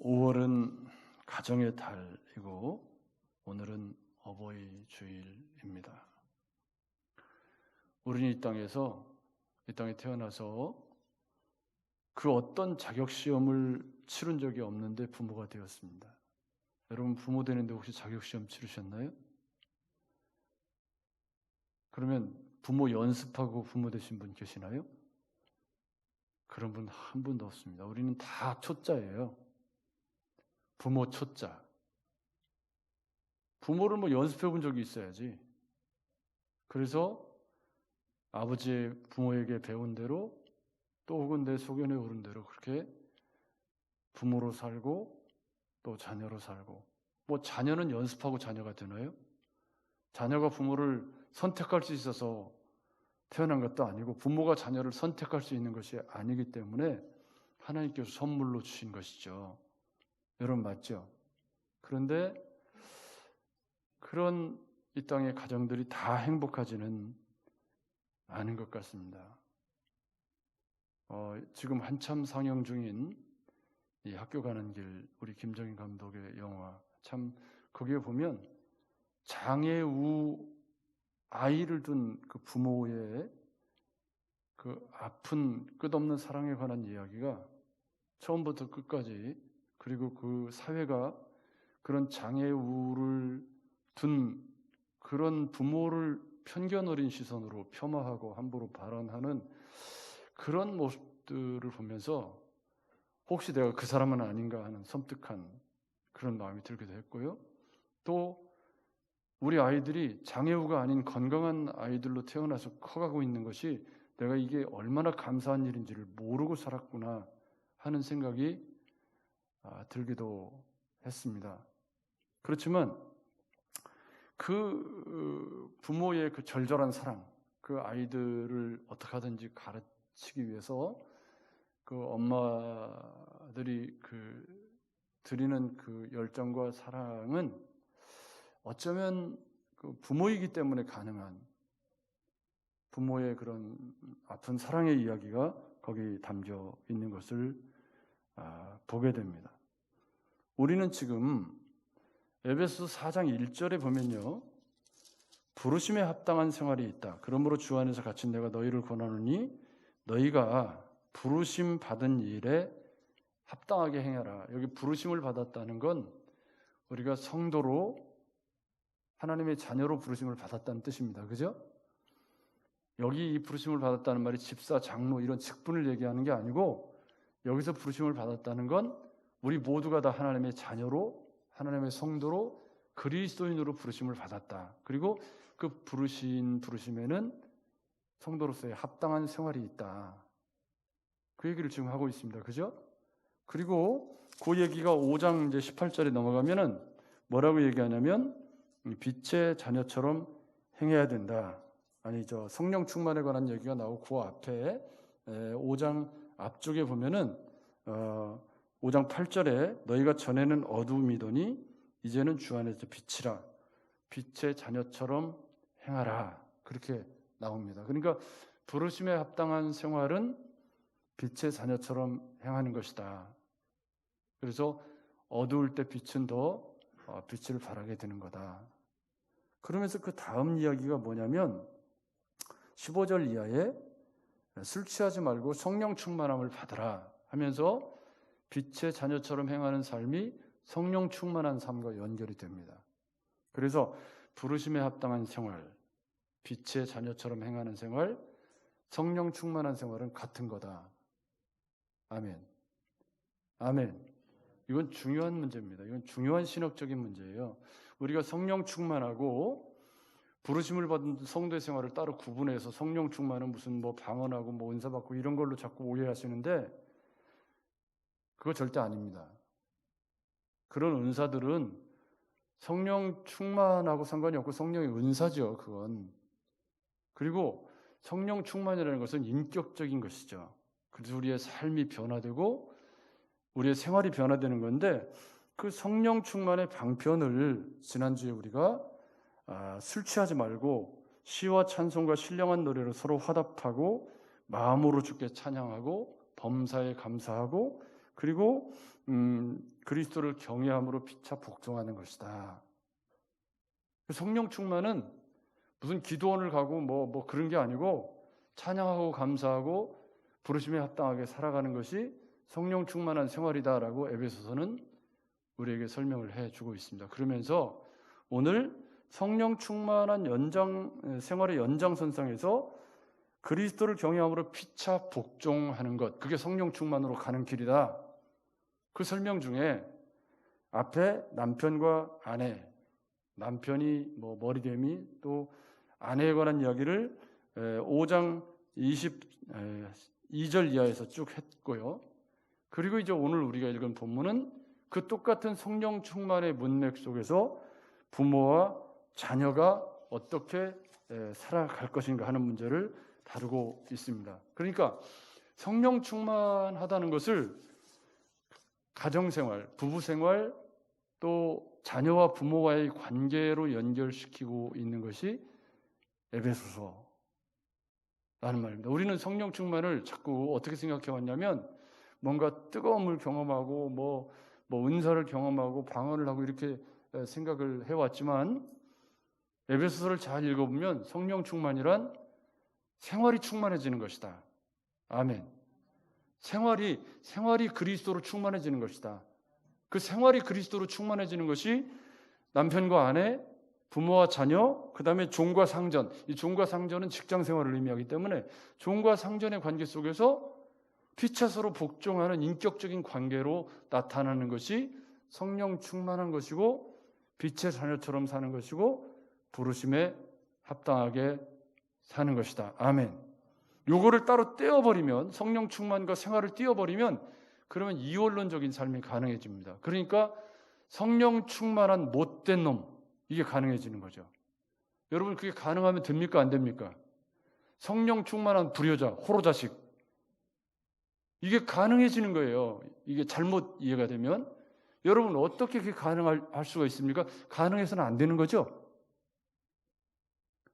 5월은 가정의 달이고 오늘은 어버이 주일입니다. 우리는 이 땅에 태어나서 그 어떤 자격시험을 치른 적이 없는데 부모가 되었습니다. 여러분 부모 되는데 혹시 자격시험 치르셨나요? 그러면 부모 연습하고 부모 되신 분 계시나요? 그런 분 한 분도 없습니다. 우리는 다 초짜예요. 부모 초짜. 부모를 연습해 본 적이 있어야지. 그래서 아버지의 부모에게 배운 대로 또 혹은 내 소견에 오른 대로 그렇게 부모로 살고 또 자녀로 살고. 자녀는 연습하고 자녀가 되나요? 자녀가 부모를 선택할 수 있어서 태어난 것도 아니고 부모가 자녀를 선택할 수 있는 것이 아니기 때문에 하나님께서 선물로 주신 것이죠. 여러분 맞죠? 그런데 그런 이 땅의 가정들이 다 행복하지는 않은 것 같습니다. 지금 한참 상영 중인 이 학교 가는 길, 우리 김정인 감독의 영화, 참 거기에 보면 장애우 아이를 둔 그 부모의 그 아픈 끝없는 사랑에 관한 이야기가 처음부터 끝까지, 그리고 그 사회가 그런 장애우를 둔 그런 부모를 편견 어린 시선으로 폄하하고 함부로 발언하는 그런 모습들을 보면서 혹시 내가 그 사람은 아닌가 하는 섬뜩한 그런 마음이 들기도 했고요. 또 우리 아이들이 장애우가 아닌 건강한 아이들로 태어나서 커가고 있는 것이 내가 이게 얼마나 감사한 일인지를 모르고 살았구나 하는 생각이 들기도 했습니다. 그렇지만 그 부모의 그 절절한 사랑, 그 아이들을 어떻게 하든지 가르치기 위해서 그 엄마들이 드리는 그 열정과 사랑은 어쩌면 그 부모이기 때문에 가능한 부모의 그런 아픈 사랑의 이야기가 거기 담겨 있는 것을 보게 됩니다. 우리는 지금 에베소서 4장 1절에 보면요, 부르심에 합당한 생활이 있다. 그러므로 주 안에서 갇힌 내가 너희를 권하노니 너희가 부르심 받은 일에 합당하게 행하라. 여기 부르심을 받았다는 건 우리가 성도로 하나님의 자녀로 부르심을 받았다는 뜻입니다. 그죠? 여기 이 부르심을 받았다는 말이 집사, 장로 이런 직분을 얘기하는 게 아니고 여기서 부르심을 받았다는 건 우리 모두가 다 하나님의 자녀로, 하나님의 성도로, 그리스도인으로 부르심을 받았다. 그리고 그 부르심에는 성도로서의 합당한 생활이 있다. 그 얘기를 지금 하고 있습니다. 그죠? 그리고 그 얘기가 5장 이제 18절에 넘어가면은 뭐라고 얘기하냐면 빛의 자녀처럼 행해야 된다. 아니죠. 성령 충만에 관한 얘기가 나오고 그 앞에 5장 앞쪽에 보면은 5장 8절에 너희가 전에는 어둠이더니 이제는 주 안에서 빛이라. 빛의 자녀처럼 행하라. 그렇게 나옵니다. 그러니까 부르심에 합당한 생활은 빛의 자녀처럼 행하는 것이다. 그래서 어두울 때 빛은 더 빛을 발하게 되는 거다. 그러면서 그 다음 이야기가 뭐냐면 15절 이하에 술 취하지 말고 성령 충만함을 받으라 하면서 빛의 자녀처럼 행하는 삶이 성령 충만한 삶과 연결이 됩니다. 그래서 부르심에 합당한 생활, 빛의 자녀처럼 행하는 생활, 성령 충만한 생활은 같은 거다. 아멘. 아멘. 이건 중요한 문제입니다. 이건 중요한 신학적인 문제예요. 우리가 성령 충만하고 부르심을 받은 성도의 생활을 따로 구분해서 성령 충만은 무슨 방언하고 은사 받고 이런 걸로 자꾸 오해하시는데 그거 절대 아닙니다. 그런 은사들은 성령 충만하고 상관이 없고 성령의 은사죠. 그건. 그리고 성령 충만이라는 것은 인격적인 것이죠. 그래서 우리의 삶이 변화되고 우리의 생활이 변화되는 건데 그 성령 충만의 방편을 지난주에 우리가 술 취하지 말고 시와 찬송과 신령한 노래로 서로 화답하고 마음으로 주께 찬양하고 범사에 감사하고 그리고 그리스도를 경외함으로 피차 복종하는 것이다. 성령 충만은 무슨 기도원을 가고 뭐 그런 게 아니고 찬양하고 감사하고 부르심에 합당하게 살아가는 것이 성령 충만한 생활이다라고 에베소서는 우리에게 설명을 해주고 있습니다. 그러면서 오늘 성령 충만한 생활의 연장선상에서 그리스도를 경외함으로 피차 복종하는 것, 그게 성령 충만으로 가는 길이다. 그 설명 중에 앞에 남편과 아내, 남편이 머리됨이 또 아내에 관한 이야기를 5장 22절 이하에서 쭉 했고요. 그리고 이제 오늘 우리가 읽은 본문은 그 똑같은 성령 충만의 문맥 속에서 부모와 자녀가 어떻게 살아갈 것인가 하는 문제를 다루고 있습니다. 그러니까 성령 충만하다는 것을 가정생활, 부부생활, 또 자녀와 부모와의 관계로 연결시키고 있는 것이 에베소서라는 말입니다. 우리는 성령 충만을 자꾸 어떻게 생각해 왔냐면 뭔가 뜨거움을 경험하고 뭐 은사를 경험하고 방언을 하고 이렇게 생각을 해왔지만 에베소서를 잘 읽어보면 성령 충만이란 생활이 충만해지는 것이다. 아멘. 생활이 그리스도로 충만해지는 것이다. 그 생활이 그리스도로 충만해지는 것이 남편과 아내, 부모와 자녀, 그 다음에 종과 상전. 이 종과 상전은 직장 생활을 의미하기 때문에 종과 상전의 관계 속에서 피차 서로 복종하는 인격적인 관계로 나타나는 것이 성령 충만한 것이고 빛의 자녀처럼 사는 것이고 부르심에 합당하게 사는 것이다. 아멘. 요거를 따로 떼어버리면, 성령 충만과 생활을 떼어버리면 그러면 이원론적인 삶이 가능해집니다. 그러니까 성령 충만한 못된 놈, 이게 가능해지는 거죠. 여러분, 그게 가능하면 됩니까? 안 됩니까? 성령 충만한 불효자, 호로자식, 이게 가능해지는 거예요. 이게 잘못 이해가 되면. 여러분, 어떻게 그게 가능할 수가 있습니까? 가능해서는 안 되는 거죠?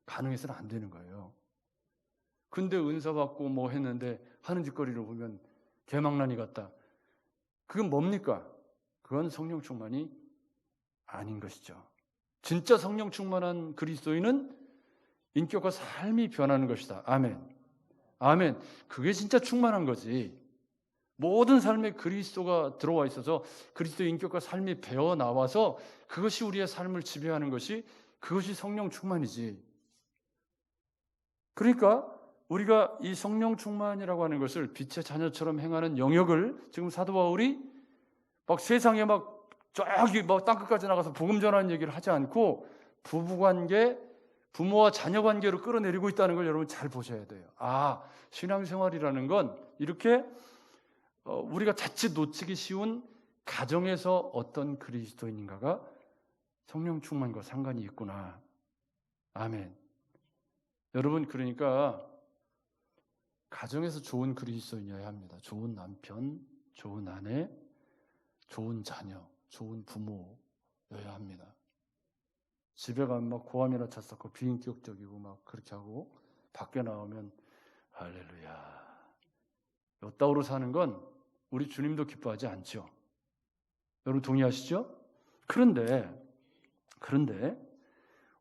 가능해서는 안 되는 거예요. 근데 은사 받고 뭐 했는데 하는 짓거리를 보면 개망나니 같다. 그건 뭡니까? 그건 성령 충만이 아닌 것이죠. 진짜 성령 충만한 그리스도인은 인격과 삶이 변하는 것이다. 아멘. 아멘. 그게 진짜 충만한 거지. 모든 삶에 그리스도가 들어와 있어서 그리스도의 인격과 삶이 배어 나와서 그것이 우리의 삶을 지배하는 것이, 그것이 성령 충만이지. 그러니까 우리가 이 성령 충만이라고 하는 것을 빛의 자녀처럼 행하는 영역을 지금 사도 바울이 막 세상에 막 저기 막 땅끝까지 나가서 복음 전하는 얘기를 하지 않고 부부관계, 부모와 자녀 관계로 끌어내리고 있다는 걸 여러분 잘 보셔야 돼요. 아, 신앙생활이라는 건 이렇게 우리가 자칫 놓치기 쉬운 가정에서 어떤 그리스도인인가가 성령 충만과 상관이 있구나. 아멘. 여러분, 그러니까 가정에서 좋은 그리스도인이어야 합니다. 좋은 남편, 좋은 아내, 좋은 자녀, 좋은 부모여야 합니다. 집에 가면 막 고함이나 찼었고 비인격적이고 막 그렇게 하고 밖에 나오면 할렐루야. 요따구로 사는 건 우리 주님도 기뻐하지 않죠. 여러분 동의하시죠? 그런데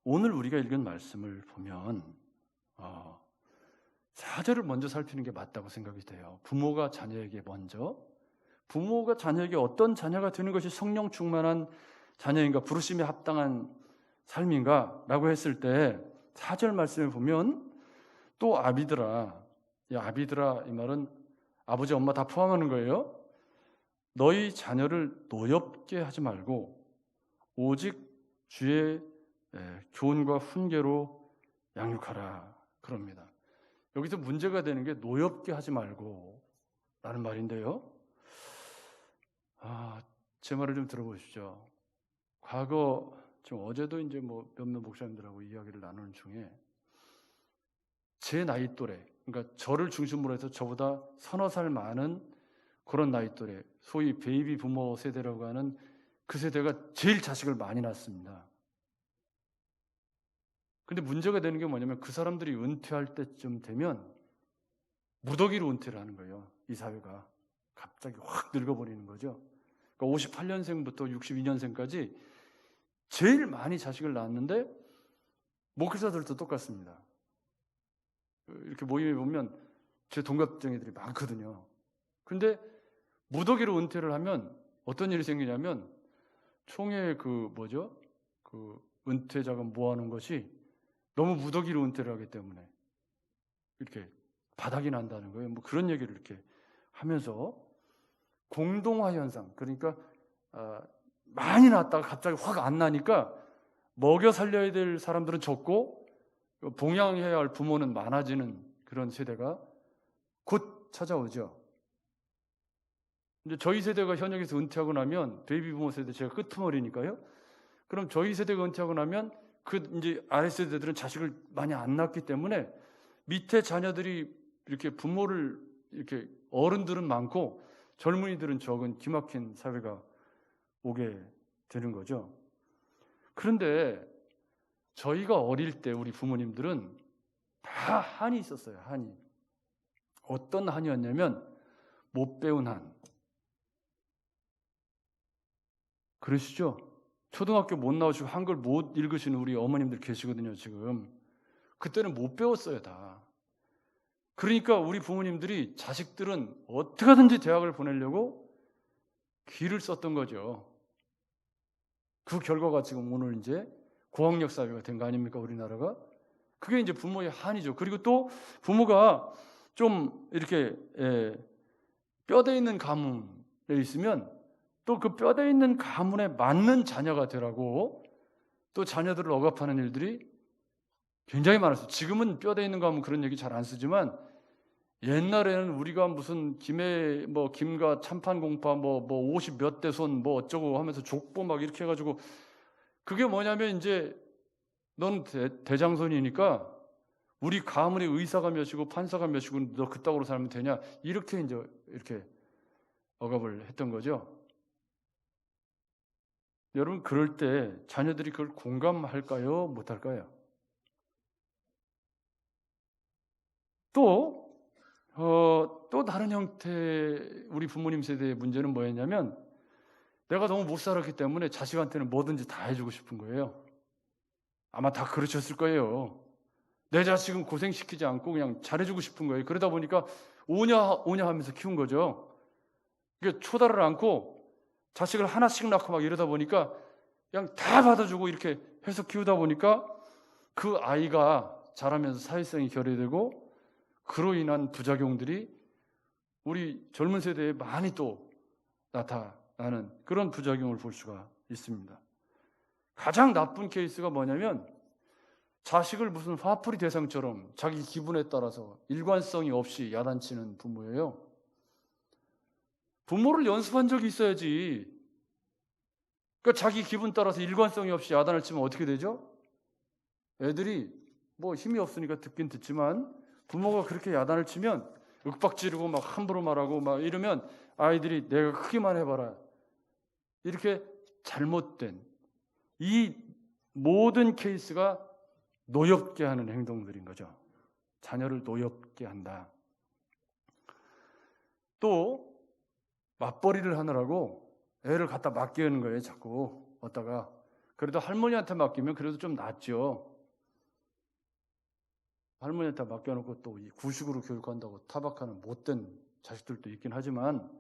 오늘 우리가 읽은 말씀을 보면 4절을 먼저 살피는 게 맞다고 생각이 돼요. 부모가 자녀에게 어떤 자녀가 되는 것이 성령 충만한 자녀인가, 부르심에 합당한 삶인가 라고 했을 때 4절 말씀에 보면 또 아비들아, 이 말은 아버지 엄마 다 포함하는 거예요. 너희 자녀를 노엽게 하지 말고 오직 주의 교훈과 훈계로 양육하라 그럽니다. 여기서 문제가 되는 게 노엽게 하지 말고 라는 말인데요. 제 말을 좀 들어보십시오. 과거, 지금 어제도 이제 몇몇 목사님들하고 이야기를 나누는 중에 제 나이 또래, 그러니까 저를 중심으로 해서 저보다 서너 살 많은 그런 나이 또래, 소위 베이비 부모 세대라고 하는 그 세대가 제일 자식을 많이 낳습니다. 근데 문제가 되는 게 뭐냐면 그 사람들이 은퇴할 때쯤 되면 무더기로 은퇴를 하는 거예요. 이 사회가. 갑자기 확 늙어버리는 거죠. 그러니까 58년생부터 62년생까지 제일 많이 자식을 낳았는데 목회자들도 똑같습니다. 이렇게 모임에 보면 제 동갑쟁이들이 많거든요. 근데 무더기로 은퇴를 하면 어떤 일이 생기냐면 총회 그 은퇴 자금 모아놓은 것이 너무 무더기로 은퇴를 하기 때문에 이렇게 바닥이 난다는 거예요. 뭐 그런 얘기를 이렇게 하면서 공동화 현상, 그러니까 많이 낳았다가 갑자기 확 안 나니까 먹여 살려야 될 사람들은 적고 봉양해야 할 부모는 많아지는 그런 세대가 곧 찾아오죠. 이제 저희 세대가 현역에서 은퇴하고 나면 베이비 부모 세대, 제가 끄트머리니까요. 그럼 저희 세대가 은퇴하고 나면 이제 아래 세대들은 자식을 많이 안 낳기 때문에 밑에 자녀들이 이렇게 부모를 이렇게 어른들은 많고 젊은이들은 적은 기막힌 사회가 오게 되는 거죠. 그런데 저희가 어릴 때 우리 부모님들은 다 한이 있었어요. 한이. 어떤 한이었냐면 못 배운 한. 그러시죠? 초등학교 못 나오시고 한글 못 읽으시는 우리 어머님들 계시거든요, 지금. 그때는 못 배웠어요, 다. 그러니까 우리 부모님들이 자식들은 어떻게 하든지 대학을 보내려고 기를 썼던 거죠. 그 결과가 지금 오늘 이제 고학력 사회가 된 거 아닙니까, 우리나라가? 그게 이제 부모의 한이죠. 그리고 또 부모가 좀 이렇게 뼈대 있는 가문에 있으면 또 그 뼈대 있는 가문에 맞는 자녀가 되라고 또 자녀들을 억압하는 일들이 굉장히 많았어요. 지금은 뼈대 있는 가문 그런 얘기 잘 안 쓰지만 옛날에는 우리가 무슨 김과 참판공파 50 몇 대 손 어쩌고 하면서 족보 막 이렇게 해가지고 그게 뭐냐면 이제 넌 대장손이니까 우리 가문의 의사가 몇이고 판사가 몇이고 너 그따구로 살면 되냐 이렇게 이제 이렇게 억압을 했던 거죠. 여러분 그럴 때 자녀들이 그걸 공감할까요? 못할까요? 또 다른 형태 우리 부모님 세대의 문제는 뭐였냐면 내가 너무 못 살았기 때문에 자식한테는 뭐든지 다 해주고 싶은 거예요. 아마 다 그러셨을 거예요. 내 자식은 고생시키지 않고 그냥 잘해주고 싶은 거예요. 그러다 보니까 오냐 하면서 키운 거죠. 그러니까 초달을 않고 자식을 하나씩 낳고 막 이러다 보니까 그냥 다 받아주고 이렇게 해서 키우다 보니까 그 아이가 자라면서 사회성이 결여되고 그로 인한 부작용들이 우리 젊은 세대에 많이 또 나타나는 그런 부작용을 볼 수가 있습니다. 가장 나쁜 케이스가 뭐냐면 자식을 무슨 화풀이 대상처럼 자기 기분에 따라서 일관성이 없이 야단치는 부모예요. 부모를 연습한 적이 있어야지. 그러니까 자기 기분 따라서 일관성이 없이 야단을 치면 어떻게 되죠? 애들이 힘이 없으니까 듣긴 듣지만 부모가 그렇게 야단을 치면 윽박지르고 막 함부로 말하고 막 이러면 아이들이 내가 크기만 해봐라 이렇게 잘못된 이 모든 케이스가 노엽게 하는 행동들인 거죠. 자녀를 노엽게 한다. 또 맞벌이를 하느라고 애를 갖다 맡기는 거예요. 자꾸 어디다가. 그래도 할머니한테 맡기면 그래도 좀 낫죠. 할머니한테 맡겨놓고 또 구식으로 교육한다고 타박하는 못된 자식들도 있긴 하지만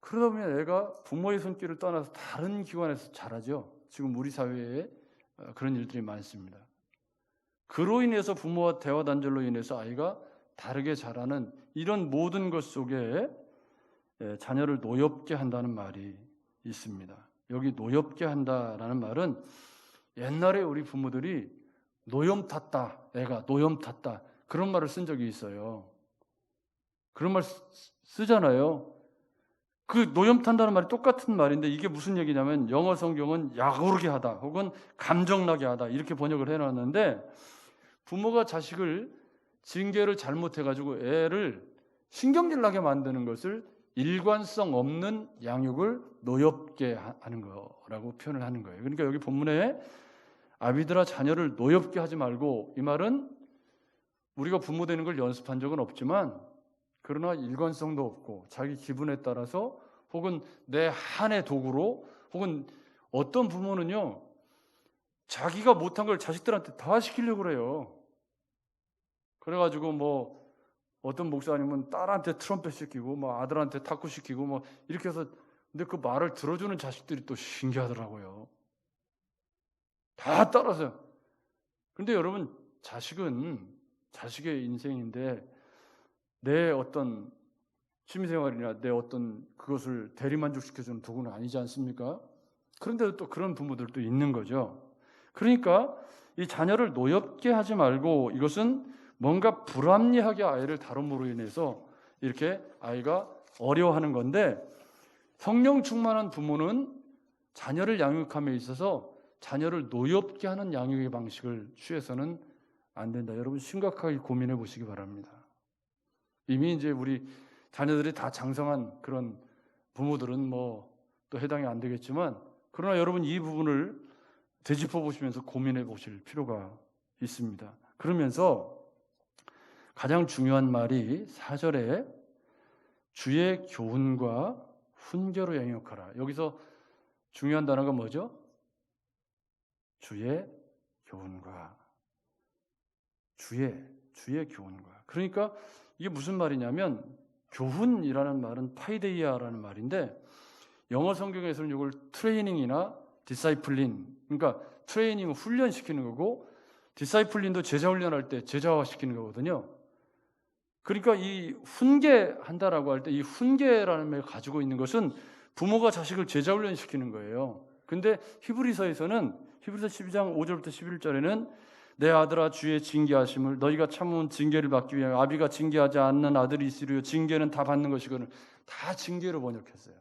그러다 보면 애가 부모의 손길을 떠나서 다른 기관에서 자라죠. 지금 우리 사회에 그런 일들이 많습니다. 그로 인해서 부모와 대화 단절로 인해서 아이가 다르게 자라는 이런 모든 것 속에 자녀를 노엽게 한다는 말이 있습니다. 여기 노엽게 한다라는 말은 옛날에 우리 부모들이 노염 탔다, 애가 노염 탔다 그런 말을 쓴 적이 있어요. 그런 말 쓰잖아요. 그 노염 탄다는 말이 똑같은 말인데 이게 무슨 얘기냐면 영어 성경은 약오르게 하다 혹은 감정나게 하다 이렇게 번역을 해놨는데 부모가 자식을 징계를 잘못해가지고 애를 신경질 나게 만드는 것을 일관성 없는 양육을 노엽게 하는 거라고 표현을 하는 거예요. 그러니까 여기 본문에 아비들아 자녀를 노엽게 하지 말고 이 말은 우리가 부모 되는 걸 연습한 적은 없지만 그러나 일관성도 없고 자기 기분에 따라서 혹은 내 한의 도구로 혹은 어떤 부모는요 자기가 못한 걸 자식들한테 다 시키려고 그래요. 그래가지고 뭐 어떤 목사님은 딸한테 트럼펫 시키고 뭐 아들한테 탁구 시키고 뭐 이렇게 해서 근데 그 말을 들어주는 자식들이 또 신기하더라고요. 다 따라서. 근데 여러분 자식은 자식의 인생인데 내 어떤 취미생활이나 내 어떤 그것을 대리만족시켜주는 도구는 아니지 않습니까? 그런데도 또 그런 부모들도 있는 거죠. 그러니까 이 자녀를 노엽게 하지 말고 이것은 뭔가 불합리하게 아이를 다룸으로 인해서 이렇게 아이가 어려워하는 건데 성령 충만한 부모는 자녀를 양육함에 있어서 자녀를 노엽게 하는 양육의 방식을 취해서는 안 된다. 여러분 심각하게 고민해 보시기 바랍니다. 이미 이제 우리 자녀들이 다 장성한 그런 부모들은 뭐 또 해당이 안 되겠지만 그러나 여러분 이 부분을 되짚어 보시면서 고민해 보실 필요가 있습니다. 그러면서 가장 중요한 말이 4절에 주의 교훈과 훈계로 양육하라. 여기서 중요한 단어가 뭐죠? 주의 교훈과 주의 교훈과. 그러니까 이게 무슨 말이냐면 교훈이라는 말은 파이데이아라는 말인데 영어 성경에서는 이걸 트레이닝이나 디사이플린, 그러니까 트레이닝은 훈련시키는 거고 디사이플린도 제자 훈련할 때 제자화시키는 거거든요. 그러니까 이 훈계한다라고 할 때 이 훈계라는 말 가지고 있는 것은 부모가 자식을 제자 훈련시키는 거예요. 근데 히브리서에서는 히브리서 12장 5절부터 11절에는 내 아들아 주의 징계하심을 너희가 참으면 징계를 받기 위하여 아비가 징계하지 않는 아들이 있으리요 징계는 다 받는 것이거든. 다 징계로 번역했어요.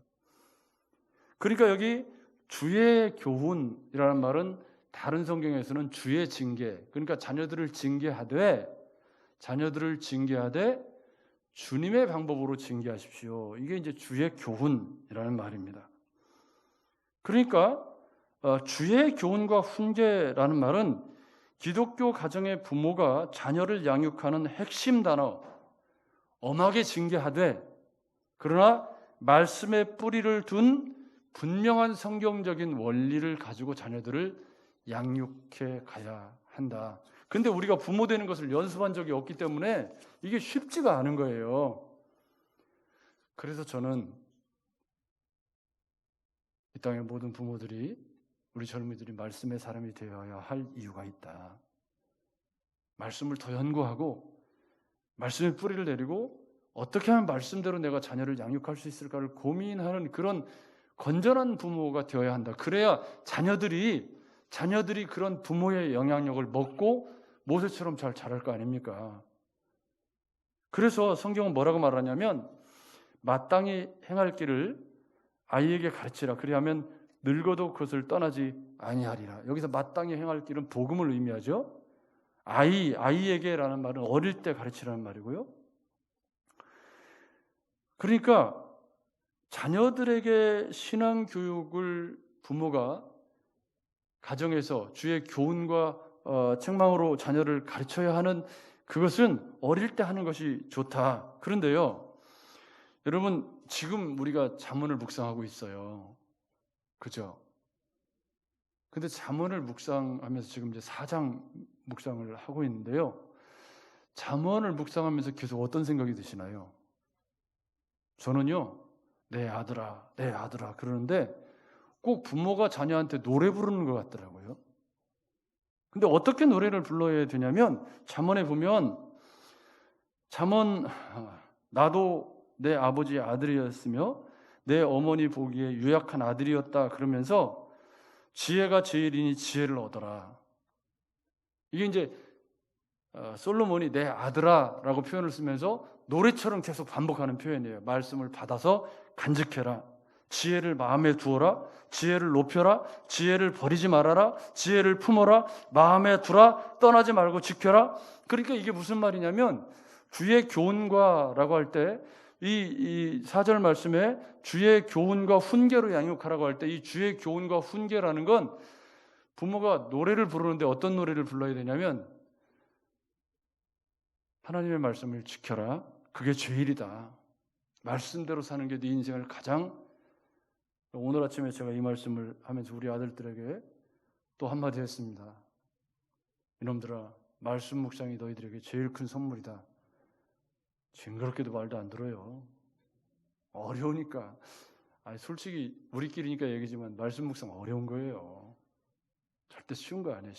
그러니까 여기 주의 교훈이라는 말은 다른 성경에서는 주의 징계, 그러니까 자녀들을 징계하되 주님의 방법으로 징계하십시오. 이게 이제 주의 교훈이라는 말입니다. 그러니까 주의 교훈과 훈계라는 말은 기독교 가정의 부모가 자녀를 양육하는 핵심 단어, 엄하게 징계하되 그러나 말씀의 뿌리를 둔 분명한 성경적인 원리를 가지고 자녀들을 양육해 가야 한다. 근데 우리가 부모 되는 것을 연습한 적이 없기 때문에 이게 쉽지가 않은 거예요. 그래서 저는 이 땅의 모든 부모들이 우리 젊은이들이 말씀의 사람이 되어야 할 이유가 있다. 말씀을 더 연구하고 말씀의 뿌리를 내리고 어떻게 하면 말씀대로 내가 자녀를 양육할 수 있을까를 고민하는 그런 건전한 부모가 되어야 한다. 그래야 자녀들이 그런 부모의 영향력을 먹고 모세처럼 잘 자랄 거 아닙니까? 그래서 성경은 뭐라고 말하냐면 마땅히 행할 길을 아이에게 가르치라. 그리하면 늙어도 그것을 떠나지 아니하리라. 여기서 마땅히 행할 길은 복음을 의미하죠. 아이에게라는 말은 어릴 때 가르치라는 말이고요. 그러니까 자녀들에게 신앙 교육을 부모가 가정에서 주의 교훈과 책망으로 자녀를 가르쳐야 하는 그것은 어릴 때 하는 것이 좋다. 그런데요, 여러분 지금 우리가 잠언을 묵상하고 있어요. 그죠? 근데 잠언을 묵상하면서 지금 이제 4장 묵상을 하고 있는데요. 잠언을 묵상하면서 계속 어떤 생각이 드시나요? 저는요, 내 아들아 그러는데 꼭 부모가 자녀한테 노래 부르는 것 같더라고요. 근데 어떻게 노래를 불러야 되냐면 잠언에 보면 나도 내 아버지의 아들이었으며 내 어머니 보기에 유약한 아들이었다 그러면서 지혜가 제일이니 지혜를 얻어라. 이게 이제 솔로몬이 내 아들아라고 표현을 쓰면서 노래처럼 계속 반복하는 표현이에요. 말씀을 받아서 간직해라. 지혜를 마음에 두어라. 지혜를 높여라. 지혜를 버리지 말아라. 지혜를 품어라. 마음에 두라. 떠나지 말고 지켜라. 그러니까 이게 무슨 말이냐면 주의 교훈과 라고 할 때 이 4절 말씀에 주의 교훈과 훈계로 양육하라고 할 때 이 주의 교훈과 훈계라는 건 부모가 노래를 부르는데 어떤 노래를 불러야 되냐면 하나님의 말씀을 지켜라. 그게 제일이다. 말씀대로 사는 게 네 인생을 가장. 오늘 아침에 제가 이 말씀을 하면서 우리 아들들에게 또 한마디 했습니다. 이놈들아, 말씀 묵상이 너희들에게 제일 큰 선물이다. 징그럽게도 말도 안 들어요. 어려우니까. 솔직히 우리끼리니까 얘기지만 말씀 묵상 어려운 거예요. 절대 쉬운 거 아니에요.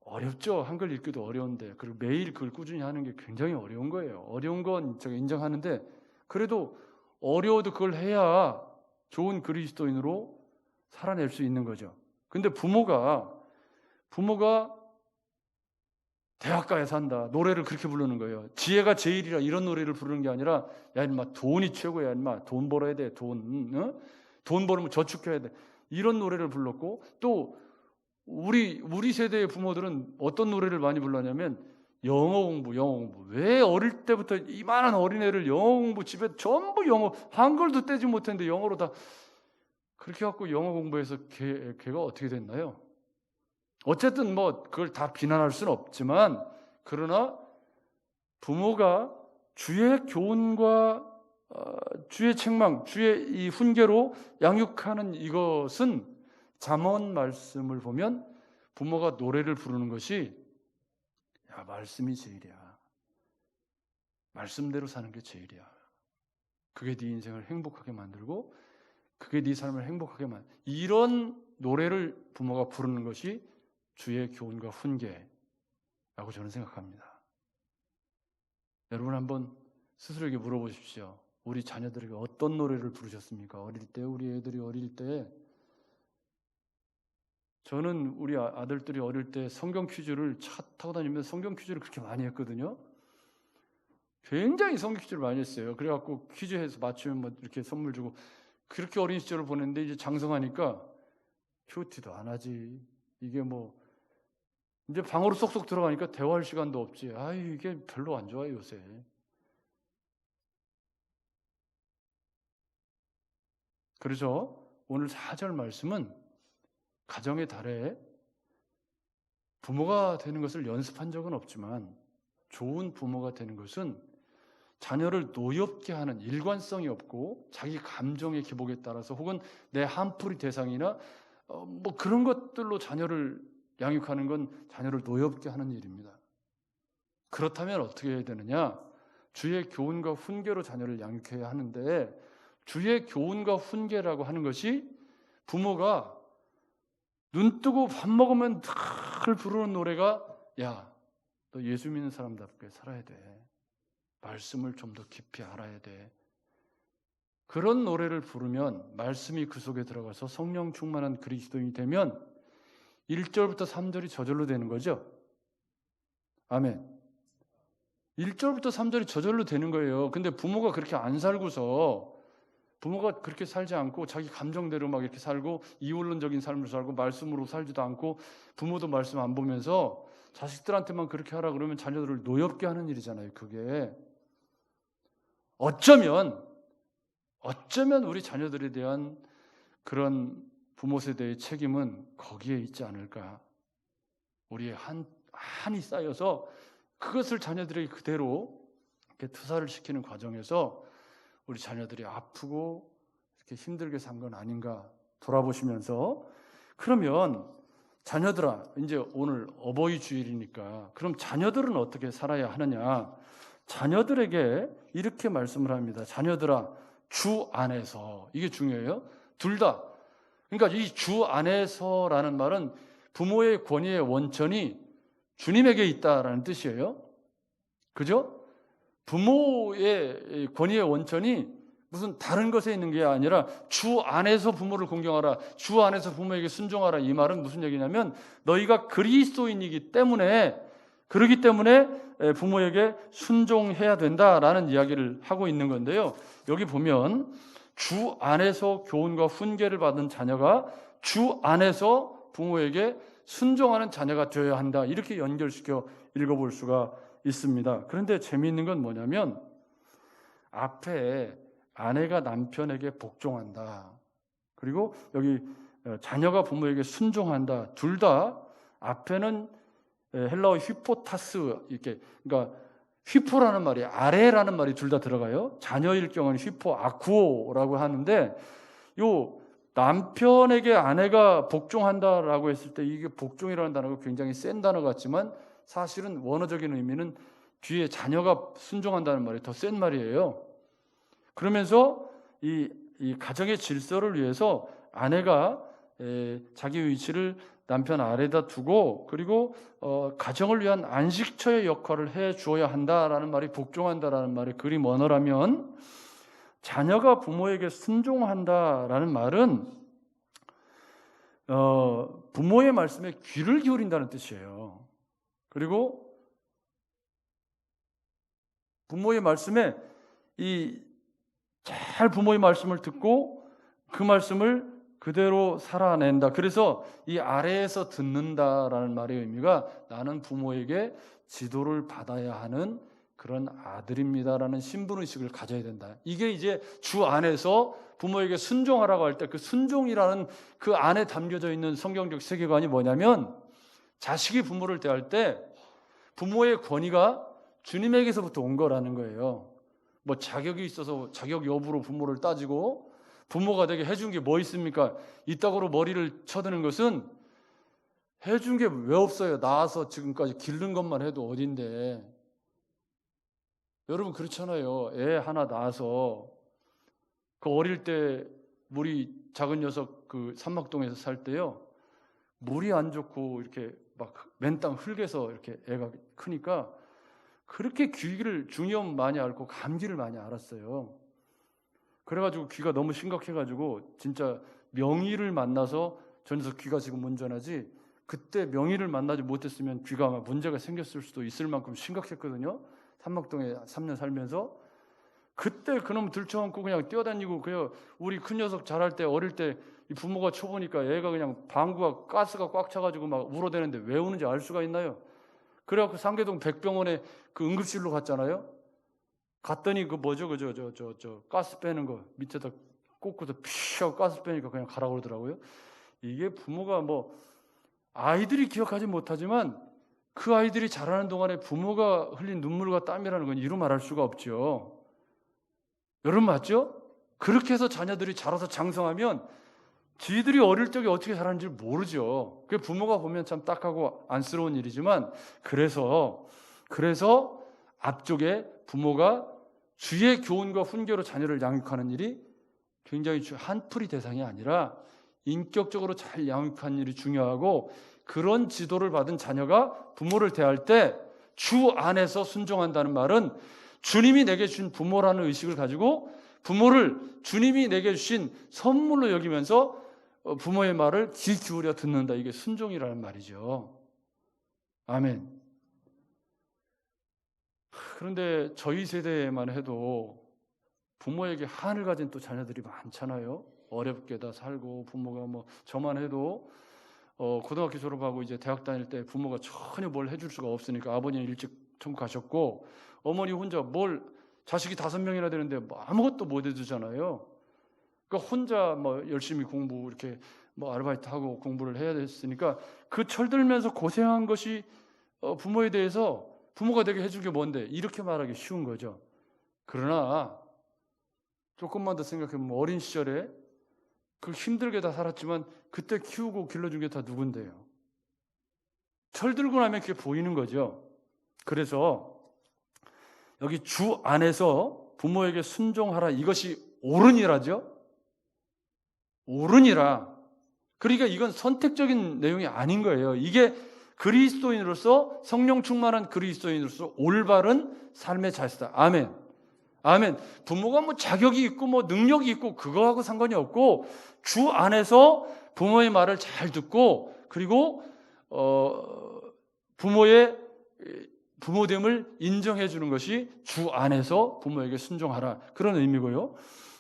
어렵죠. 한글 읽기도 어려운데, 그리고 매일 그걸 꾸준히 하는 게 굉장히 어려운 거예요. 어려운 건 제가 인정하는데, 그래도 어려워도 그걸 해야 좋은 그리스도인으로 살아낼 수 있는 거죠. 근데 부모가 대학가에 산다, 노래를 그렇게 부르는 거예요. 지혜가 제일이라 이런 노래를 부르는 게 아니라, 야 인마 돈이 최고야, 인마 돈 벌어야 돼, 돈 벌으면 저축해야 돼, 이런 노래를 불렀고, 또 우리 세대의 부모들은 어떤 노래를 많이 불렀냐면 영어 공부. 왜 어릴 때부터 이만한 어린애를 영어 공부, 집에 전부 영어, 한글도 떼지 못했는데 영어로 다 그렇게 갖고 영어 공부해서 걔가 어떻게 됐나요? 어쨌든 뭐 그걸 다 비난할 수는 없지만, 그러나 부모가 주의 교훈과 주의 책망, 주의 이 훈계로 양육하는 이것은, 잠언 말씀을 보면 부모가 노래를 부르는 것이, 야, 말씀이 제일이야. 말씀대로 사는 게 제일이야. 그게 네 인생을 행복하게 만들고, 그게 네 삶을 행복하게 이런 노래를 부모가 부르는 것이 주의 교훈과 훈계라고 저는 생각합니다. 여러분 한번 스스로에게 물어보십시오. 우리 자녀들에게 어떤 노래를 부르셨습니까? 어릴 때, 우리 애들이 어릴 때. 저는 우리 아들들이 어릴 때 성경 퀴즈를, 차 타고 다니면서 성경 퀴즈를 그렇게 많이 했거든요. 굉장히 성경 퀴즈를 많이 했어요. 그래갖고 퀴즈해서 맞추면 뭐 이렇게 선물 주고, 그렇게 어린 시절을 보냈는데 이제 장성하니까 큐티도 안 하지. 이게 뭐 이제 방으로 쏙쏙 들어가니까 대화할 시간도 없지. 이게 별로 안 좋아요 요새. 그래서 오늘 4절 말씀은, 가정의 달에 부모가 되는 것을 연습한 적은 없지만, 좋은 부모가 되는 것은 자녀를 노엽게 하는, 일관성이 없고 자기 감정의 기복에 따라서 혹은 내 한풀이 대상이나 뭐 그런 것들로 자녀를 양육하는 건 자녀를 노엽게 하는 일입니다. 그렇다면 어떻게 해야 되느냐? 주의 교훈과 훈계로 자녀를 양육해야 하는데, 주의 교훈과 훈계라고 하는 것이 부모가 눈 뜨고 밥 먹으면 늘 부르는 노래가, 야, 너 예수 믿는 사람답게 살아야 돼. 말씀을 좀 더 깊이 알아야 돼. 그런 노래를 부르면, 말씀이 그 속에 들어가서 성령 충만한 그리스도인이 되면 1절부터 3절이 저절로 되는 거죠. 아멘. 1절부터 3절이 저절로 되는 거예요. 근데 부모가 그렇게 안 살고서, 부모가 그렇게 살지 않고 자기 감정대로 막 이렇게 살고, 이원론적인 삶을 살고 말씀으로 살지도 않고, 부모도 말씀 안 보면서 자식들한테만 그렇게 하라 그러면 자녀들을 노엽게 하는 일이잖아요. 그게 어쩌면 우리 자녀들에 대한 그런 부모 세대의 책임은 거기에 있지 않을까. 우리의 한이 쌓여서 그것을 자녀들에게 그대로 이렇게 투사를 시키는 과정에서 우리 자녀들이 아프고 이렇게 힘들게 산 건 아닌가 돌아보시면서, 그러면 자녀들아, 이제 오늘 어버이 주일이니까 그럼 자녀들은 어떻게 살아야 하느냐? 자녀들에게 이렇게 말씀을 합니다. 자녀들아, 주 안에서. 이게 중요해요. 둘 다. 그러니까 이 주 안에서라는 말은 부모의 권위의 원천이 주님에게 있다라는 뜻이에요. 그죠? 부모의 권위의 원천이 무슨 다른 것에 있는 게 아니라 주 안에서 부모를 공경하라, 주 안에서 부모에게 순종하라. 이 말은 무슨 얘기냐면, 너희가 그리스도인이기 때문에, 그러기 때문에 부모에게 순종해야 된다라는 이야기를 하고 있는 건데요. 여기 보면 주 안에서 교훈과 훈계를 받은 자녀가 주 안에서 부모에게 순종하는 자녀가 되어야 한다, 이렇게 연결시켜 읽어볼 수가 있습니다. 그런데 재미있는 건 뭐냐면, 앞에 아내가 남편에게 복종한다, 그리고 여기 자녀가 부모에게 순종한다, 둘 다 앞에는 헬라어 휘포타스, 이렇게, 그러니까 휘포라는 말이 아래라는 말이 둘 다 들어가요. 자녀일 경우는 휘포 아쿠오라고 하는데 요 남편에게 아내가 복종한다라고 했을 때 이게 복종이라는 단어가 굉장히 센 단어 같지만 사실은 원어적인 의미는 뒤에 자녀가 순종한다는 말이 더 센 말이에요. 그러면서 이 가정의 질서를 위해서 아내가 자기 위치를 남편 아래다 두고 그리고 가정을 위한 안식처의 역할을 해 주어야 한다라는 말이 복종한다라는 말의 그림 언어라면 자녀가 부모에게 순종한다라는 말은 부모의 말씀에 귀를 기울인다는 뜻이에요. 그리고 부모의 말씀에 잘 부모의 말씀을 듣고 그 말씀을 그대로 살아낸다. 그래서 이 아래에서 듣는다라는 말의 의미가 나는 부모에게 지도를 받아야 하는 그런 아들입니다라는 신분의식을 가져야 된다. 이게 이제 주 안에서 부모에게 순종하라고 할 때 그 순종이라는 그 안에 담겨져 있는 성경적 세계관이 뭐냐면 자식이 부모를 대할 때 부모의 권위가 주님에게서부터 온 거라는 거예요. 뭐 자격이 있어서 자격 여부로 부모를 따지고 부모가 되게 해준 게 뭐 있습니까? 이따구로 머리를 쳐드는 것은 해준 게 왜 없어요? 낳아서 지금까지 기른 것만 해도 어딘데. 여러분 그렇잖아요. 애 하나 낳아서 그 어릴 때 우리 작은 녀석 그 삼막동에서 살 때요. 물이 안 좋고 이렇게 막 맨땅 흙에서 이렇게 애가 크니까 그렇게 귀를 중이염 많이 앓고 감기를 많이 앓았어요. 그래가지고 귀가 너무 심각해가지고 진짜 명의를 만나서 저 녀석 귀가 지금 문전하지 그때 명의를 만나지 못했으면 귀가 아마 문제가 생겼을 수도 있을 만큼 심각했거든요. 삼막동에 3년 살면서 그때 그놈 들쳐안고 그냥 뛰어다니고 그냥 우리 큰 녀석 자랄 때 어릴 때 이 부모가 쳐보니까 애가 그냥 방구가 가스가 꽉 차가지고 막 울어대는데 왜 우는지 알 수가 있나요? 그래갖고 상계동 백병원에 그 응급실로 갔잖아요. 갔더니 그 뭐죠 저 가스 빼는 거 밑에다 꽂고서 피 하고 가스 빼니까 그냥 가라고 그러더라고요. 이게 부모가 뭐 아이들이 기억하지 못하지만 그 아이들이 자라는 동안에 부모가 흘린 눈물과 땀이라는 건 이루 말할 수가 없죠. 여러분 맞죠? 그렇게 해서 자녀들이 자라서 장성하면 지들이 어릴 적에 어떻게 자라는지 모르죠. 그 부모가 보면 참 딱하고 안쓰러운 일이지만 그래서 앞쪽에 부모가 주의 교훈과 훈계로 자녀를 양육하는 일이 굉장히 한풀이 대상이 아니라 인격적으로 잘 양육하는 일이 중요하고 그런 지도를 받은 자녀가 부모를 대할 때 주 안에서 순종한다는 말은 주님이 내게 준 부모라는 의식을 가지고 부모를 주님이 내게 주신 선물로 여기면서 부모의 말을 귀 기울여 듣는다. 이게 순종이라는 말이죠. 아멘. 그런데 저희 세대에만 해도 부모에게 한을 가진 또 자녀들이 많잖아요. 어렵게 다 살고 부모가 뭐 저만 해도 고등학교 졸업하고 이제 대학 다닐 때 부모가 전혀 뭘 해줄 수가 없으니까 아버지는 일찍 천국 가셨고 어머니 혼자 뭘 자식이 5명이나 되는데 뭐 아무것도 못 해주잖아요. 그러니까 혼자 뭐 열심히 공부 이렇게 뭐 아르바이트 하고 공부를 해야 됐으니까 그 철들면서 고생한 것이 부모에 대해서 부모가 되게 해준 게 뭔데 이렇게 말하기 쉬운 거죠. 그러나 조금만 더 생각해보면 어린 시절에 그 힘들게 다 살았지만 그때 키우고 길러준 게 다 누군데요. 철들고 나면 그게 보이는 거죠. 그래서 여기 주 안에서 부모에게 순종하라 이것이 옳으니라죠. 옳으니라. 그러니까 이건 선택적인 내용이 아닌 거예요. 이게 그리스도인으로서 성령 충만한 그리스도인으로서 올바른 삶의 자세다. 아멘. 아멘. 부모가 뭐 자격이 있고 뭐 능력이 있고 그거하고 상관이 없고 주 안에서 부모의 말을 잘 듣고 그리고 부모의 부모됨을 인정해 주는 것이 주 안에서 부모에게 순종하라 그런 의미고요.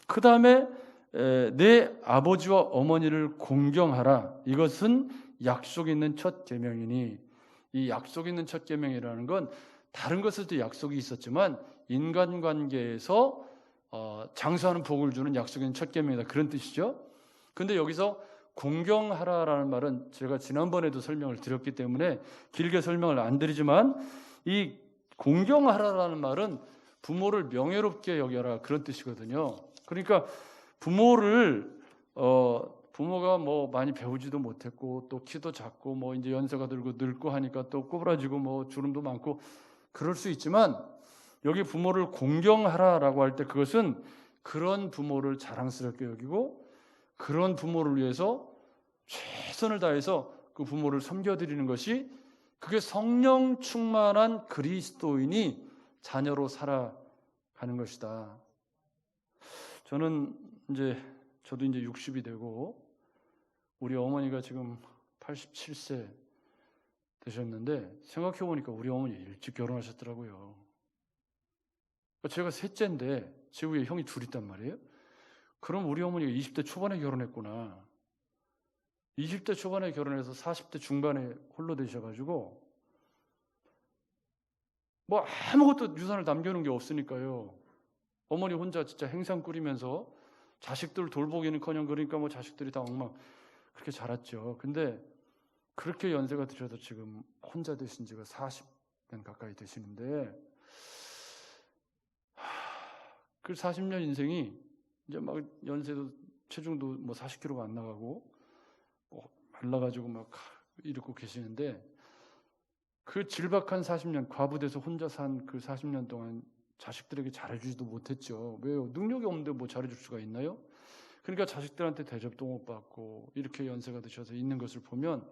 그 다음에 내 아버지와 어머니를 공경하라. 이것은 약속 있는 첫 계명이니 이 약속 있는 첫 계명이라는 건 다른 것에도 약속이 있었지만 인간관계에서 장수하는 복을 주는 약속 있는 첫 계명이다 그런 뜻이죠. 근데 여기서 공경하라라는 말은 제가 지난번에도 설명을 드렸기 때문에 길게 설명을 안 드리지만 이 공경하라라는 말은 부모를 명예롭게 여겨라, 그런 뜻이거든요. 그러니까 부모가 뭐 많이 배우지도 못했고 또 키도 작고 뭐 이제 연세가 들고 늙고 하니까 또 꼬부라지고 뭐 주름도 많고 그럴 수 있지만, 여기 부모를 공경하라라고 할 때 그것은 그런 부모를 자랑스럽게 여기고 그런 부모를 위해서 최선을 다해서 그 부모를 섬겨드리는 것이, 그게 성령 충만한 그리스도인이 자녀로 살아가는 것이다. 저도 이제 60이 되고 우리 어머니가 지금 87세 되셨는데, 생각해 보니까 우리 어머니 일찍 결혼하셨더라고요. 제가 셋째인데 제 위에 형이 둘 있단 말이에요. 그럼 우리 어머니가 20대 초반에 결혼했구나. 20대 초반에 결혼해서 40대 중반에 홀로 되셔가지고 뭐 아무것도 유산을 남겨놓은 게 없으니까요. 어머니 혼자 진짜 행상 꾸리면서 자식들 돌보기는커녕, 그러니까 뭐 자식들이 다 엉망 그렇게 자랐죠. 근데 그렇게 연세가 드셔도 지금 혼자 되신 지가 40년 가까이 되시는데, 그 40년 인생이 이제 막 연세도 체중도 뭐 40kg가 안 나가고 뭐 말라가지고 막 이러고 계시는데, 그 질박한 40년, 과부돼서 혼자 산 그 40년 동안 자식들에게 잘해주지도 못했죠. 왜요? 능력이 없는데 뭐 잘해줄 수가 있나요? 그러니까 자식들한테 대접도 못 받고 이렇게 연세가 드셔서 있는 것을 보면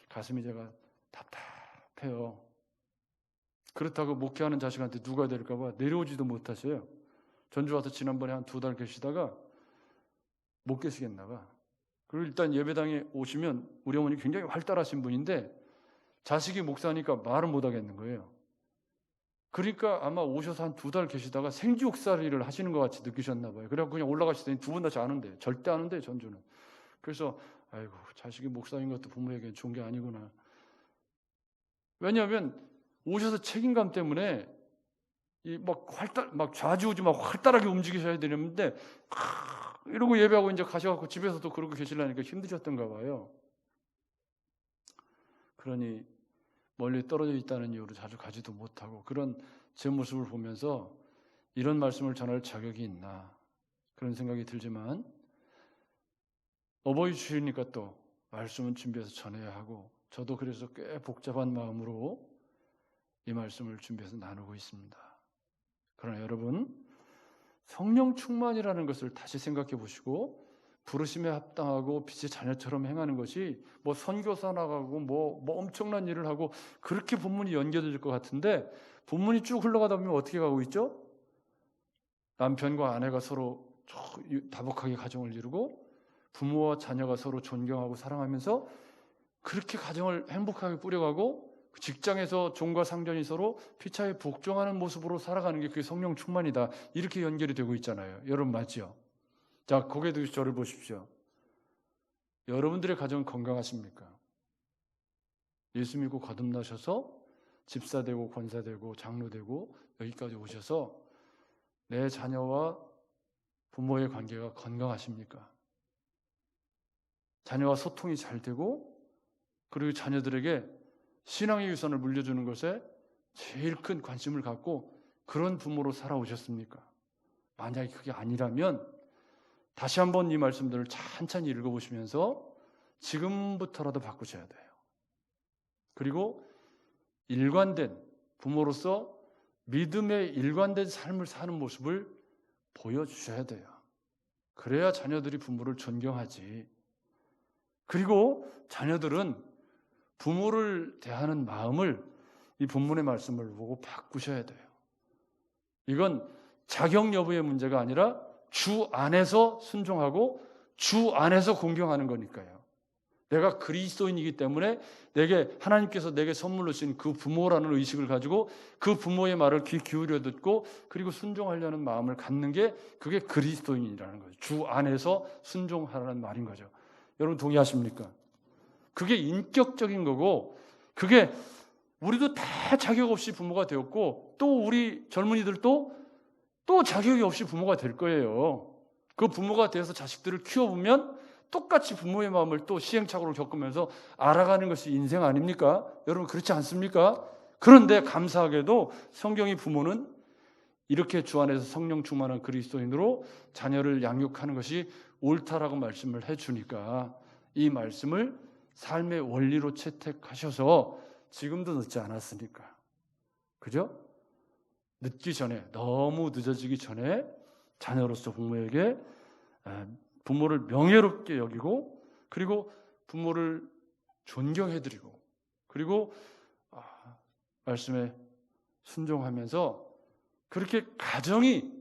가슴이 제가 답답해요. 그렇다고 목회하는 자식한테 누가 될까 봐 내려오지도 못하셔요. 전주 와서 지난번에 한 2달 계시다가 못 계시겠나 봐. 그리고 일단 예배당에 오시면 우리 어머니 굉장히 활달하신 분인데 자식이 목사니까 말을 못 하겠는 거예요. 그러니까 아마 오셔서 한 2달 계시다가 생지옥살이를 하시는 것 같이 느끼셨나 봐요. 그래서 그냥 올라가시더니 2분 다시 안 온대요. 절대 안 온대요, 전주는. 그래서 아이고, 자식이 목사인 것도 부모에게 좋은 게 아니구나. 왜냐하면 오셔서 책임감 때문에 막 좌지우지 막 활달하게 움직이셔야 되는데 이러고 예배하고 이제 가셔갖고 집에서도 그러고 계시려니까 힘드셨던가 봐요. 그러니 멀리 떨어져 있다는 이유로 자주 가지도 못하고, 그런 제 모습을 보면서 이런 말씀을 전할 자격이 있나 그런 생각이 들지만, 어버이 주시니까 또 말씀은 준비해서 전해야 하고, 저도 그래서 꽤 복잡한 마음으로 이 말씀을 준비해서 나누고 있습니다. 그러나 여러분, 성령 충만이라는 것을 다시 생각해 보시고, 부르심에 합당하고 빛의 자녀처럼 행하는 것이 뭐 선교사 나가고 뭐 엄청난 일을 하고 그렇게 본문이 연결될 것 같은데, 본문이 쭉 흘러가다 보면 어떻게 가고 있죠? 남편과 아내가 서로 다복하게 가정을 이루고 부모와 자녀가 서로 존경하고 사랑하면서 그렇게 가정을 행복하게 꾸려가고, 직장에서 종과 상전이 서로 피차에 복종하는 모습으로 살아가는 게 그게 성령 충만이다. 이렇게 연결이 되고 있잖아요. 여러분 맞죠? 자, 고개 들으시 저를 보십시오. 여러분들의 가정은 건강하십니까? 예수 믿고 거듭나셔서 집사되고 권사되고 장로되고 여기까지 오셔서 내 자녀와 부모의 관계가 건강하십니까? 자녀와 소통이 잘 되고, 그리고 자녀들에게 신앙의 유산을 물려주는 것에 제일 큰 관심을 갖고 그런 부모로 살아오셨습니까? 만약에 그게 아니라면 다시 한번 이 말씀들을 찬찬히 읽어보시면서 지금부터라도 바꾸셔야 돼요. 그리고 일관된 부모로서 믿음의 일관된 삶을 사는 모습을 보여주셔야 돼요. 그래야 자녀들이 부모를 존경하지. 그리고 자녀들은 부모를 대하는 마음을 이 본문의 말씀을 보고 바꾸셔야 돼요. 이건 자격 여부의 문제가 아니라 주 안에서 순종하고 주 안에서 공경하는 거니까요. 내가 그리스도인이기 때문에 하나님께서 내게 선물로 주신 그 부모라는 의식을 가지고 그 부모의 말을 귀 기울여 듣고 그리고 순종하려는 마음을 갖는 게, 그게 그리스도인이라는 거죠. 주 안에서 순종하라는 말인 거죠. 여러분 동의하십니까? 그게 인격적인 거고, 그게 우리도 다 자격 없이 부모가 되었고, 또 우리 젊은이들도 또 자격이 없이 부모가 될 거예요. 그 부모가 되어서 자식들을 키워보면 똑같이 부모의 마음을 또 시행착오를 겪으면서 알아가는 것이 인생 아닙니까? 여러분 그렇지 않습니까? 그런데 감사하게도 성경이 부모는 이렇게 주 안에서 성령 충만한 그리스도인으로 자녀를 양육하는 것이 옳다라고 말씀을 해주니까 이 말씀을 삶의 원리로 채택하셔서 지금도 늦지 않았으니까, 그죠? 늦기 전에, 너무 늦어지기 전에 자녀로서 부모에게 부모를 명예롭게 여기고, 그리고 부모를 존경해드리고, 그리고 말씀에 순종하면서 그렇게 가정이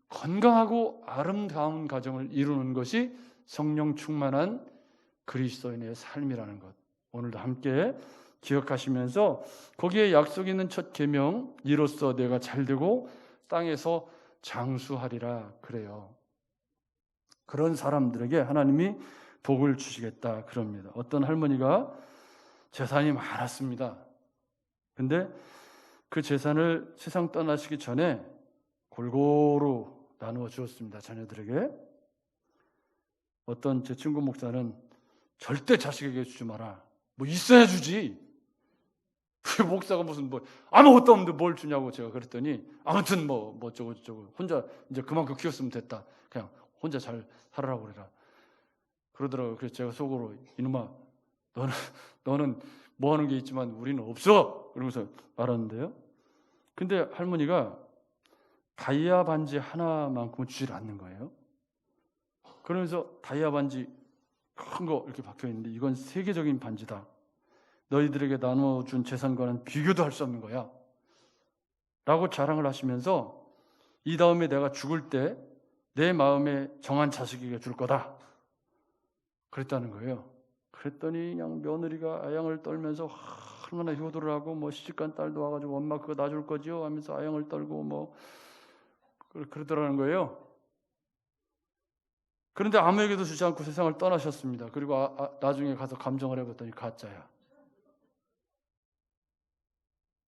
건강하고 아름다운 가정을 이루는 것이 성령 충만한 그리스도인의 삶이라는 것, 오늘도 함께 기억하시면서 거기에 약속 있는 첫 계명, 이로써 내가 잘되고 땅에서 장수하리라 그래요. 그런 사람들에게 하나님이 복을 주시겠다 그럽니다. 어떤 할머니가 재산이 많았습니다. 근데 그 재산을 세상 떠나시기 전에 골고루 나누어 주었습니다. 자녀들에게. 어떤 제 친구 목사는 절대 자식에게 주지 마라. 뭐 있어야 주지. 그 목사가 무슨 뭐 아무것도 없는데 뭘 주냐고 제가 그랬더니 아무튼 뭐 저거 혼자 이제 그만큼 키웠으면 됐다. 그냥 혼자 잘 살아라고 그래라. 그러더라고요. 그래서 제가 속으로 이놈아 너는 뭐 하는 게 있지만 우리는 없어. 그러면서 말하는데요. 근데 할머니가 다이아 반지 하나만큼은 주질 않는 거예요. 그러면서 다이아 반지 큰 거 이렇게 박혀 있는데 이건 세계적인 반지다. 너희들에게 나눠준 재산과는 비교도 할 수 없는 거야. 라고 자랑을 하시면서 이 다음에 내가 죽을 때 내 마음에 정한 자식에게 줄 거다. 그랬다는 거예요. 그랬더니 그냥 며느리가 아양을 떨면서 얼마나 효도를 하고 뭐 시집간 딸도 와가지고 엄마 그거 놔줄 거지요? 하면서 아양을 떨고 뭐 그러더라는 거예요. 그런데 아무에게도 주지 않고 세상을 떠나셨습니다. 그리고 나중에 가서 감정을 해봤더니 가짜야.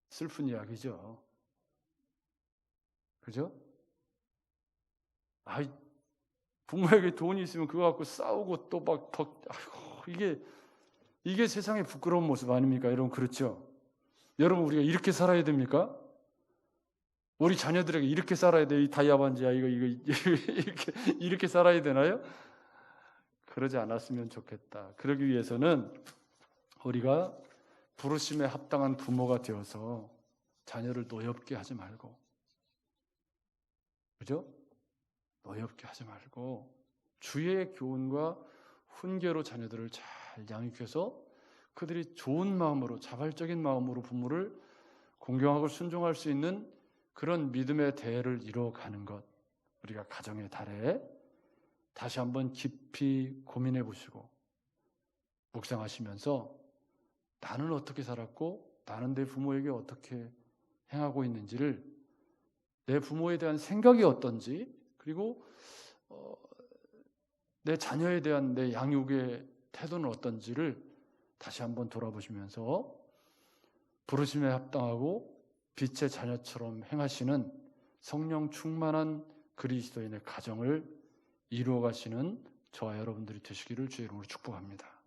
슬픈 이야기죠. 그죠? 부모에게 돈이 있으면 그거 갖고 싸우고 또 막 이게 세상의 부끄러운 모습 아닙니까? 여러분 그렇죠? 여러분 우리가 이렇게 살아야 됩니까? 우리 자녀들에게 이렇게 살아야 돼. 이 다이아 반지야 이거 이렇게 살아야 되나요? 그러지 않았으면 좋겠다. 그러기 위해서는 우리가 부르심에 합당한 부모가 되어서 자녀를 노엽게 하지 말고, 그죠? 노엽게 하지 말고 주의 교훈과 훈계로 자녀들을 잘 양육해서 그들이 좋은 마음으로, 자발적인 마음으로 부모를 공경하고 순종할 수 있는 그런 믿음의 대회를 이루어가는 것, 우리가 가정의 달에 다시 한번 깊이 고민해 보시고 묵상하시면서 나는 어떻게 살았고 나는 내 부모에게 어떻게 행하고 있는지를, 내 부모에 대한 생각이 어떤지, 그리고 내 자녀에 대한 내 양육의 태도는 어떤지를 다시 한번 돌아보시면서 부르심에 합당하고 빛의 자녀처럼 행하시는 성령 충만한 그리스도인의 가정을 이루어 가시는 저와 여러분들이 되시기를 주의 이름으로 축복합니다.